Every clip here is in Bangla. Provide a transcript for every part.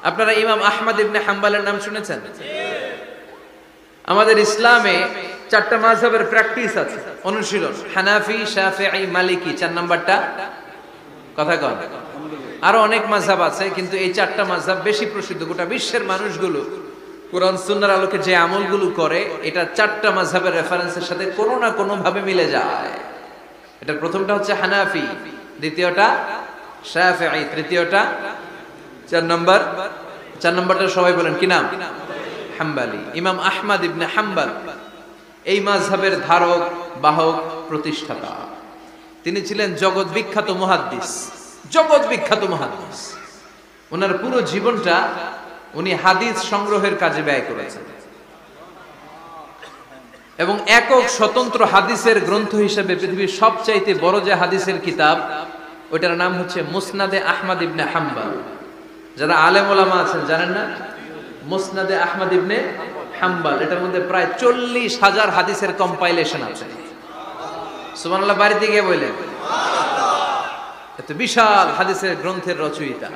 আপনারা ইমাম আহমদ ইবনে হাম্বলের নাম শুনেছেন? আমাদের ইসলামে চারটা মাযহাবের প্র্যাকটিস আছে, অনুশীলন। হানাফি, শাফিঈ, মালিকি। 4 নাম্বারটা কথা কন। আরো অনেক মাযহাব আছে, কিন্তু এই চারটা মাযহাব বেশি প্রসিদ্ধ। গোটা বিশ্বের মানুষগুলো কোরআন সুন্নাহর আলোকে যে আমলগুলো করে, এটা চারটা মাযহাবের রেফারেন্সের সাথে কোনো না কোনো ভাবে মিলে যায়। এটার প্রথমটা হচ্ছে হানাফি, দ্বিতীয়টা শাফিঈ, তৃতীয়টা 4 নাম্বারটা সবাই বলেন কি নাম? হাম্বলি। ইমাম আহমদ ইবনে হাম্বল এই মাযহাবের ধারক, বাহক, প্রতিষ্ঠাতা। তিনি ছিলেন জগৎ বিখ্যাত মুহাদ্দিস। ওনার পুরো জীবনটা উনি হাদিস সংগ্রহের কাজে ব্যয় করেছেন, এবং একক স্বতন্ত্র হাদিসের গ্রন্থ হিসেবে পৃথিবীর সবচাইতে বড় যে হাদিসের কিতাব, ওইটার নাম হচ্ছে মুসনাদে আহমদ ইবনে হাম্বল। যারা আলেম ওলামা আছেন জানেন না? মুসনাদে আহমদ ইবনে হাম্বল, এটার মধ্যে প্রায় 40,000 হাদিসের কম্পাইলেশন আছে। সুবহানাল্লাহ, বাড়িতে গিয়ে বললেন এত বিশাল হাদিসের গ্রন্থের রচয়িতা।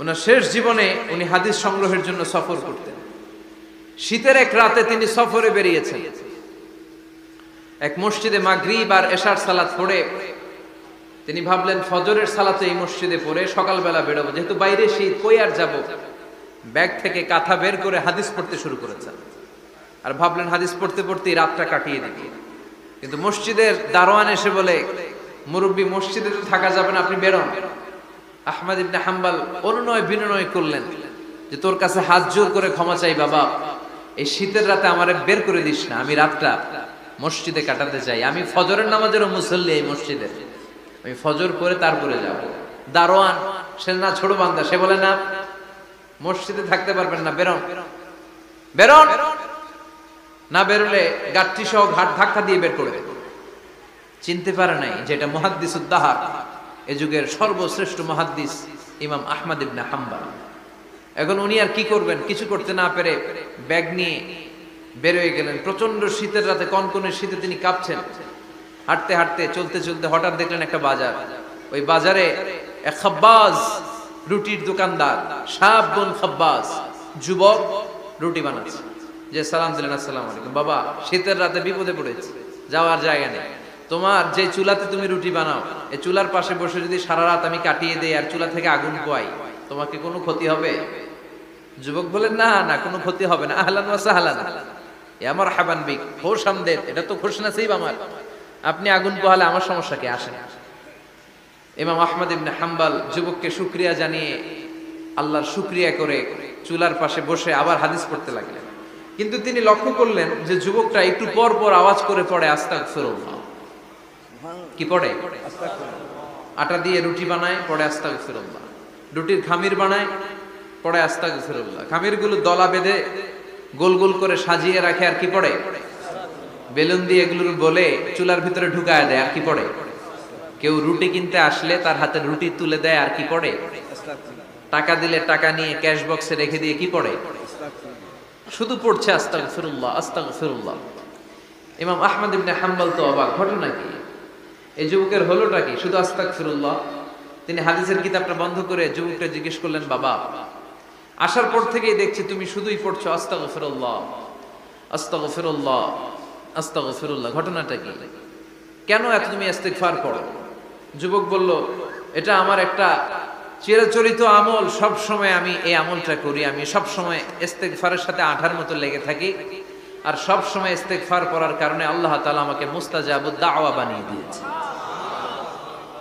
ওনার শেষ জীবনে উনি হাদিস সংগ্রহের জন্য সফর করতেন। শীতের এক রাতে তিনি সফরে বেরিয়েছেন। এক মসজিদে মাগরিব আর এশার সালাত পড়ে তিনি ভাবলেন ফজরের সালাতে এই মসজিদে পড়ে সকালবেলা বেরোবো, যেহেতু বাইরে শীত, কই আর যাব। ব্যাগ থেকে কাঁথা বের করে হাদিস পড়তে শুরু করেছেন, আর ভাবলেন হাদিস পড়তে পড়তেই রাতটা কাটিয়ে দিবি। কিন্তু মসজিদের দারোয়ান এসে বলে, মুরব্বী, মসজিদে তো থাকা যাবে না, আপনি বেরোন। আহমদ ইবনে হাম্বল অনুনয় বিনয় করলেন যে তোর কাছে হাত জোর করে ক্ষমা চাই বাবা, এই শীতের রাতে আমারে বের করে দিস না, আমি রাতটা মসজিদে কাটাতে চাই। আমি ফজরের নামাজেরও মুসল্লি এই মসজিদে, আমি ফজর করে তারপরে যাব। দারোয়ান সে না ছোট বান্দা, সে বলে না, মসজিদে থাকতে পারবেন না, বেরোন। না বেরোলে গাঠটি সহ ঘাট ধাক্কা দিয়ে বের করবে। চিনতে পারে নাই যেটা মুহাদ্দিসুদ দাহর, এ যুগের সর্বশ্রেষ্ঠ মুহাদ্দিস ইমাম আহমদ ইবনে হাম্বল। এখন উনি আর কি করবেন, কিছু করতে না পেরে ব্যাগ নিয়ে বের হয়ে গেলেন। প্রচন্ড শীতের রাতে, কনকনে শীতে তিনি কাঁপছেন। হাঁটতে হাঁটতে, চলতে চলতে হঠাৎ দেখলেন একটা বাজার। ওই বাজারে এক খাব্বাজ, রুটির দোকানদার, শাবুন খাব্বাজ, যুবক, রুটি বানাচ্ছে। যে সালাম দিলেন, আসসালামু আলাইকুম। বাবা, শীতের রাতে বিপদে পড়েছে, যাওয়ার জায়গা নেই। তোমার যে চুলাতে তুমি রুটি বানাও, এই চুলার পাশে বসে যদি সারা রাত আমি কাটিয়ে দেই আর চুলা থেকে আগুন পোয়াই, তোমাকে কোনো ক্ষতি হবে? যুবক বলেন, না না, কোনো ক্ষতি হবে না। আহলান ওয়া সাহলান, এ আমার হাবান বিক, খোশ আমদেদ, এটা তো খোশ নসিব আমার। আপনি আগুন পোহালে আমার সমস্যা কি? আসে না। ইমাম আহমদ ইবনে হাম্বল যুবককে শুকরিয়া জানিয়ে, আল্লাহর শুকরিয়া করে চুলার পাশে বসে আবার হাদিস পড়তে লাগলেন। কিন্তু তিনি লক্ষ্য করলেন যে যুবকটা একটু পর পর আওয়াজ করে পড়ে আস্তাগফিরুল্লাহ। কি পড়ে? আটা দিয়ে রুটি বানায়, পড়ে আস্তাগফিরুল্লাহ। রুটির খামির বানায়, পড়ে আস্তাগফিরুল্লাহ। খামিরগুলো দলা বেঁধে গোল গোল করে সাজিয়ে রাখে, আর কি পড়ে? বেলুন দিয়ে এগুলোর বলে চুলার ভিতরে ঢুকায় দেয়, আর কি পড়ে? কেউ রুটি কিনতে আসলে তার হাতে রুটি তুলে দেয়, আর কি পড়ে? টাকা দিলে টাকা নিয়ে ক্যাশ বক্সে রেখে দিয়ে কি পড়ে? শুধু পড়ছে আস্তাগফিরুল্লাহ, আস্তাগফিরুল্লাহ। ইমাম আহমদ ইবনে হাম্বল তো অবাক, ঘটনা কি? এই যুবকের হলোটা কি? শুধু আস্তাগফিরুল্লাহ। তিনি হাদিসের কিতাবটা বন্ধ করে যুবককে জিজ্ঞেস করলেন, বাবা, আসার পর থেকেই দেখছি তুমি শুধুই পড়ছো আস্তাগফিরুল্লাহ, আস্তাগফিরুল্লাহ, আস্তাগফিরুল্লাহ। ঘটনাটা কি? কেন এত তুমি ইস্তিগফার পড়ো? যুবক বলল, এটা আমার একটা চিরাচরিত আমল, সব সময় আমি এই আমলটা করি। আমি সব সময় ইস্তিগফারের সাথে আঠার মতো লেগে থাকি, আর সব সময় ইস্তিগফার করার কারণে আল্লাহ তাআলা আমাকে মুস্তাজাবুদ দাওয়া বানিয়ে দিয়েছে।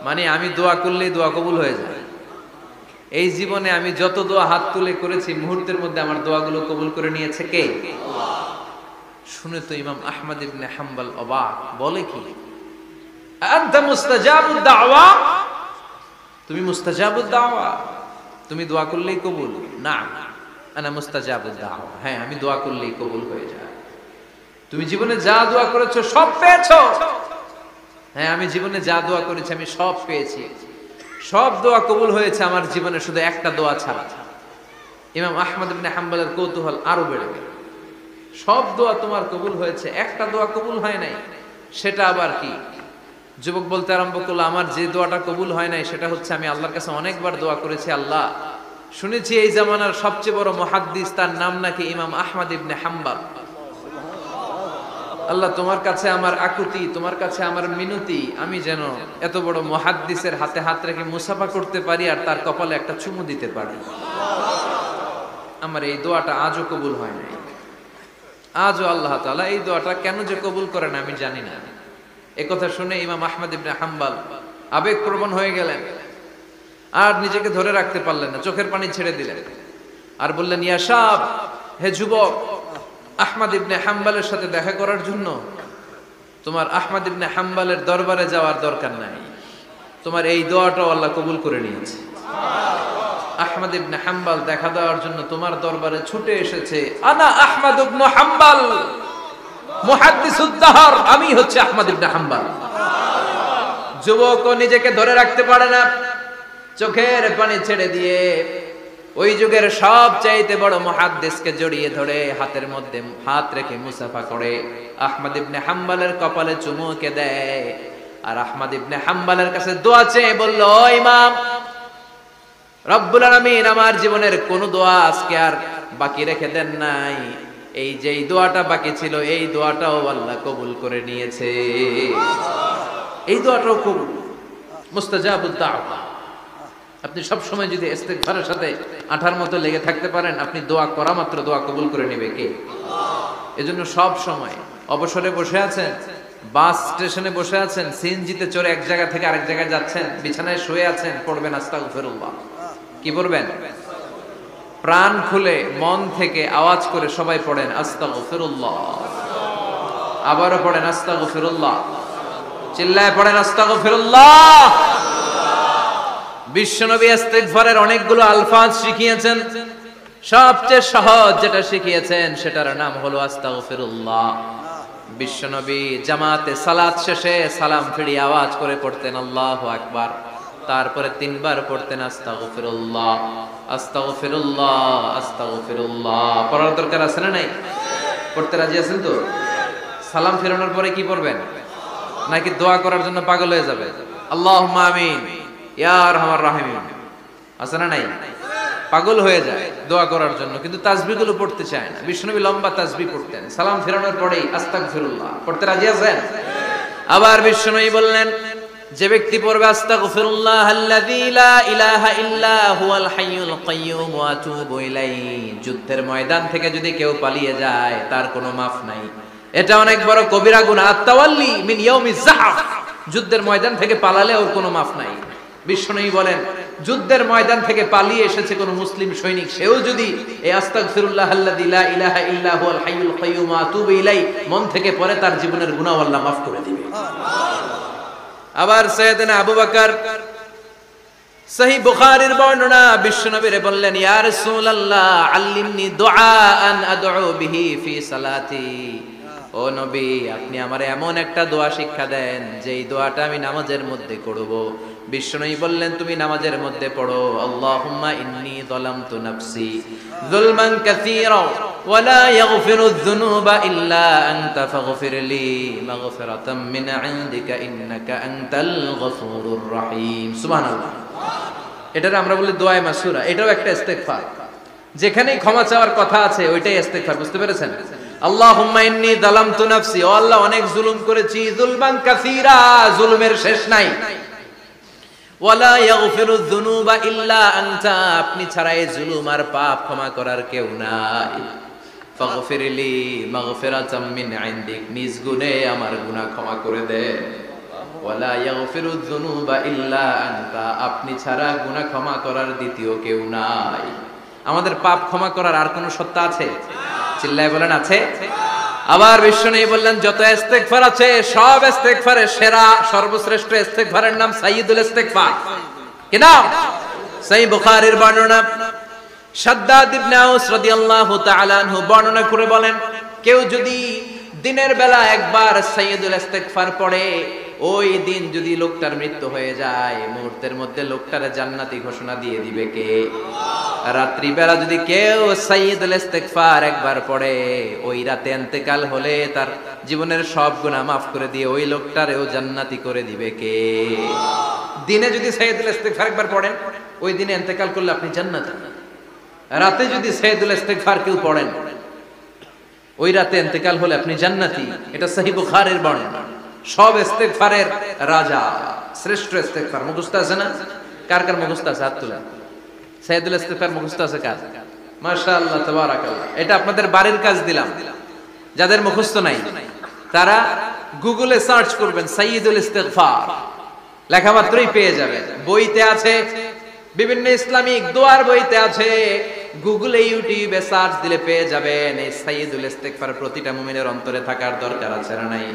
মানে আমি দোয়া করলেই দোয়া কবুল হয়ে যায়। এই জীবনে আমি যত দোয়া হাত তুলে করেছি, মুহূর্তের মধ্যে আমার দোয়াগুলো কবুল করে নিয়েছে কে? আল্লাহ। শুনে তো ইমাম আহমদ ইবনে হাম্বল অবাক, বলে কি, আনতা মুস্তাজাবুদ দাওয়া? তুমি মুস্তাজাবুদ দাওয়া? তুমি দোয়া করলেই কবুল? না, আনা মুস্তাজাবুদ দাওয়া। হ্যাঁ, আমি দোয়া করলেই কবুল হয়ে যায়। তুমি জীবনে যা দোয়া করেছো সব পেয়েছো? হ্যাঁ, আমি জীবনে যা দোয়া করেছি আমি সব পেয়েছি, সব দোয়া কবুল হয়েছে আমার জীবনে, শুধু একটা দোয়া ছাড়া। ইমাম আহমদ ইবনে হাম্বলের কৌতূহল আরো বেড়ে গেল। সব দোয়া তোমার কবুল হয়েছে, একটা দোয়া কবুল হয় নাই, সেটা আবার কি? যুবক বলতে আরম্ভ করলো, আমার যে দোয়াটা কবুল হয় নাই সেটা হচ্ছে আমি আল্লাহর কাছে অনেকবার দোয়া করেছি, আল্লাহ শুনেছি এই জামানার সবচেয়ে বড় মুহাদ্দিস, তার নাম নাকি ইমাম আহমদ ইবনে হাম্বল। আল্লাহ, তোমার কাছে আমার আকুতি, তোমার কাছে আমার মিনতি, আমি যেন এত বড় মুহাদ্দিসের হাতে হাত রেখে মুসাফা করতে পারি আর তার কপালে একটা চুমু দিতে পারি। আমার এই দোয়াটা আজও কবুল হয় নাই। আজও আল্লাহ তাআলা এই দোয়াটা কেন যে কবুল করে না আমি জানি না। একথা শুনে ইমাম আহমদ ইবনে হাম্বল আবেগপ্রবণ হয়ে গেলেন, আর নিজেকে ধরে রাখতে পারলেন না, চোখের পানি ছেড়ে দিলেন আর বললেন, ইয়া শাব, হে যুবক, আহমদ ইবনে হাম্বলের সাথে দেখা করার জন্য তোমার আহমদ ইবনে হাম্বলের দরবারে যাওয়ার দরকার নাই, তোমার এই দোয়াটাও আল্লাহ কবুল করে নিয়েছে। আহমদ ইবনে হাম্বল দেখা দেওয়ার জন্য তোমার দরবারে ছুটে এসেছে। আনা আহমদ ইবনে হাম্বল মুহাদ্দিসুদ দাহর, আমি হচ্ছে আহমদ ইবনে হাম্বল। যুবক নিজেকে ধরে রাখতে পারে না, চোখের পানি ছেড়ে দিয়ে ওই যুগের সবচাইতে বড় মুহাদ্দিসকে জড়িয়ে ধরে হাতের মধ্যে হাত রেখে মুসাফা করে আহমদ ইবনে হাম্বলের কপালে চুমুকে দেয়। আর আহমদ ইবনে হাম্বলের কাছে দোয়া চেয়ে বলল, ও ইমাম, রব্বুল আলামিন আমার জীবনের কোন দোয়া আজকে আর বাকি রেখে দেন নাই, এই যে দোয়াটা বাকি ছিল এই দোয়াটাও আল্লাহ কবুল করে নিয়েছে। এই দোয়াটাও কবুল, মুস্তাজাবুদ দাওয়া। আপনি সব সময় যদি ইস্তিগফারের সাথে আঠার মতো লেগে থাকতে পারেন, আপনি দোয়া করা মাত্র দোয়া কবুল করে নেবে কে? এজন্য সব সময় অবসরে বসে আছেন, বাস স্টেশনে বসে আছেন, সিএনজিতে চড়ে এক জায়গা থেকে আরেক জায়গায় যাচ্ছেন, বিছানায় শুয়ে আছেন, পড়বেন আস্তাগফিরুল্লাহ। কি পড়বেন? প্রাণ খুলে মন থেকে আওয়াজ করে সবাই পড়েন আস্তাগফিরুল্লাহ। আবারও পড়েন আস্তাগফিরুল্লাহ, চিল্লায় পড়েন আস্তাগফিরুল্লাহ। বিশ্বনবী ইস্তিগফারের অনেকগুলো আলফাজ শিখিয়েছেন, সবচেয়ে সহজ যেটা শিখিয়েছেন সেটার নাম হলো আস্তাগফিরুল্লাহ। বিশ্বনবী জামাতে সালাত শেষে সালাম ফিরিয়ে আওয়াজ করে পড়তেন আল্লাহু আকবার, তারপরে 3 বার পড়তেন আস্তাগফিরুল্লাহ, আস্তাগফিরুল্লাহ, আস্তাগফিরুল্লাহ। পড়ার দরকার আছে না নাই? পড়তে রাজি আছেন তো? সালাম ফেরানোর পরে কি পড়বেন? নাকি দোয়া করার জন্য পাগল হয়ে যাবে? আল্লাহুম্মা আমিন ইয়া আরহামার রাহিমিন, আছে না নাই? পাগল হয়ে যায় দোয়া করার জন্য, কিন্তু তাসবিহগুলো পড়তে চায় না। বিশ্বনবী লম্বা তাসবিহ পড়তেন, সালাম ফেরানোর পরেই আস্তাগফিরুল্লাহ পড়তে রাজি আছেন? আবার বিশ্বনবী বললেন, যে ব্যক্তি পড়বে আস্তাগফিরুল্লাহ আল্লাযী লা ইলাহা ইল্লা হুয়াল হাইয়ুল কাইয়্যুম ওয়া আতুবু ইলাইহি, যুদ্ধের ময়দান থেকে যদি কেউ পালিয়ে যায় তার কোনো মাফ নাই। এটা অনেক বড় কবিরা গুনাহ, আত-তাওয়াল্লি মিন ইয়াউমিজ যাহফ, যুদ্ধের ময়দান থেকে পালালে ওর কোনো মাফ নাই। বিশ্বনবী বলেন, যুদ্ধের ময়দান থেকে পালিয়ে এসেছে কোন মুসলিম সৈনিক, সেও যদি এই আস্তাগফিরুল্লাহ আল্লাযী লা ইলাহা ইল্লা হুয়াল হাইয়ুল কাইয়্যুম ওয়া আতুবু ইলাইহি মন থেকে পড়ে, তার জীবনের গুনাহ আল্লাহ মাফ করে দিবে। আবার সাইয়েদনা আবু বকর, সহিহ বুখারীর বর্ণনা, বিশ্বনবীরে বললেন, ইয়া রাসূলুল্লাহ আল্লিমনি দুআআন আদউ বিহি ফি সালাতি, ও নবী আপনি আমারে এমন একটা দোয়া শিক্ষা দেন যেই দোয়াটা আমি নামাজের মধ্যে করব। বিশ্বনবী বললেন, তুমি নামাজের মধ্যে পড়ো, আল্লাহুম্মা ইন্নী যালামতু নাফসি যুলমান কাসীরা ওয়া লা ইয়াগফিরুয যুনুবা ইল্লা আনতা ফাগফিরলি মাগফিরাতাম মিন ইনদিকা ইন্নাকা আনতাল গফুরুর রহিম। সুবহানাল্লাহ। এটারে আমরা বলি দোয়ায়ে মাসুরা, এটাও একটা ইস্তিগফার। যেখানেই ক্ষমা চাওয়ার কথা আছে ওইটাই ইস্তিগফার, বুঝতে পেরেছেন? আল্লাহুম্মা ইন্নী যালামতু নাফসি, ও আল্লাহ অনেক জুলুম করেছি, যুলমান কাসীরা, জুলুমের শেষ নাই, ওয়ালা ইয়াগফিরুয যুনুবা ইল্লা আনতা, আপনি ছাড়া এই জুলুম আর পাপ ক্ষমা করার কেউ নাই। ফাগফিরলি মাগফিরাতাম মিন ইনদিক, নিজ গুণে আমার গুনাহ ক্ষমা করে দে। ওয়ালা ইয়াগফিরুয যুনুবা ইল্লা আনতা, আপনি ছাড়া গুনাহ ক্ষমা করার দ্বিতীয় কেউ নাই। আমাদের পাপ ক্ষমা করার আর কোন সত্তা আছে? চিল্লায় বলেন আছে? আবার বিশ্বনবী বললেন, যত ইস্তিগফার আছে সব ইস্তিগফারের সেরা সর্বশ্রেষ্ঠ ইস্তিগফারের নাম সাইয়্যিদুল ইস্তিগফার। কি নাম? সহিহ বুখারীর বর্ণনা, শাদ্দাদ ইবনে আউস রাদিয়াল্লাহু তাআলা আনহু বর্ণনা করে বলেন, কেউ যদি দিনের বেলা একবার সাইয়্যিদুল ইস্তিগফার পড়ে, ওই দিন যদি লোকটার মৃত্যু হয়ে যায়, মুহূর্তের মধ্যে লোকটার জান্নাতি ঘোষণা দিয়ে দিবে কে? রাত্রি বেলা যদি কেউ সাইয়্যিদুল ইস্তিগফার একবার পড়ে, ওই রাতে ইন্তেকাল হলে তার জীবনের সব গুনাহ মাফ করে দিয়ে ওই লোকটারেও জান্নাতি করে দিবে কে? দিনে যদি সাইয়্যিদুল ইস্তিগফার একবার পড়েন, ওই দিনে ইন্তেকাল করলে আপনি জান্নাতি। রাতে যদি সাইয়্যিদুল ইস্তিগফার কেউ পড়েন, ওই রাতে ইন্তেকাল হলে আপনি জান্নাতি। এটা সহিহ বুখারীর বর্ণনা। সব ইস্তিগফারের রাজা, শ্রেষ্ঠ ইস্তিগফার মুখস্থ আছে না? কার কার মুখস্থ আছে? হাত তুলেন। সাইয়্যিদুল ইস্তিগফার মুখস্থ আছে কার? মাশাআল্লাহ, তাবারাকাল্লাহ। এটা আপনাদের বাড়ির কাজ দিলাম। যাদের মুখস্থ নাই তারা গুগলে সার্চ করবেন সাইয়্যিদুল ইস্তিগফার, লেখা মাত্রই পেয়ে যাবেন। বইতে আছে, বিভিন্ন ইসলামিক দোয়ার বইতে আছে, গুগলে ইউটিউবে সার্চ দিলে পেয়ে যাবেন। এই সাইয়্যিদুল ইস্তিগফার প্রতিটা মুমিনের অন্তরে থাকার দরকার আছে না নাই?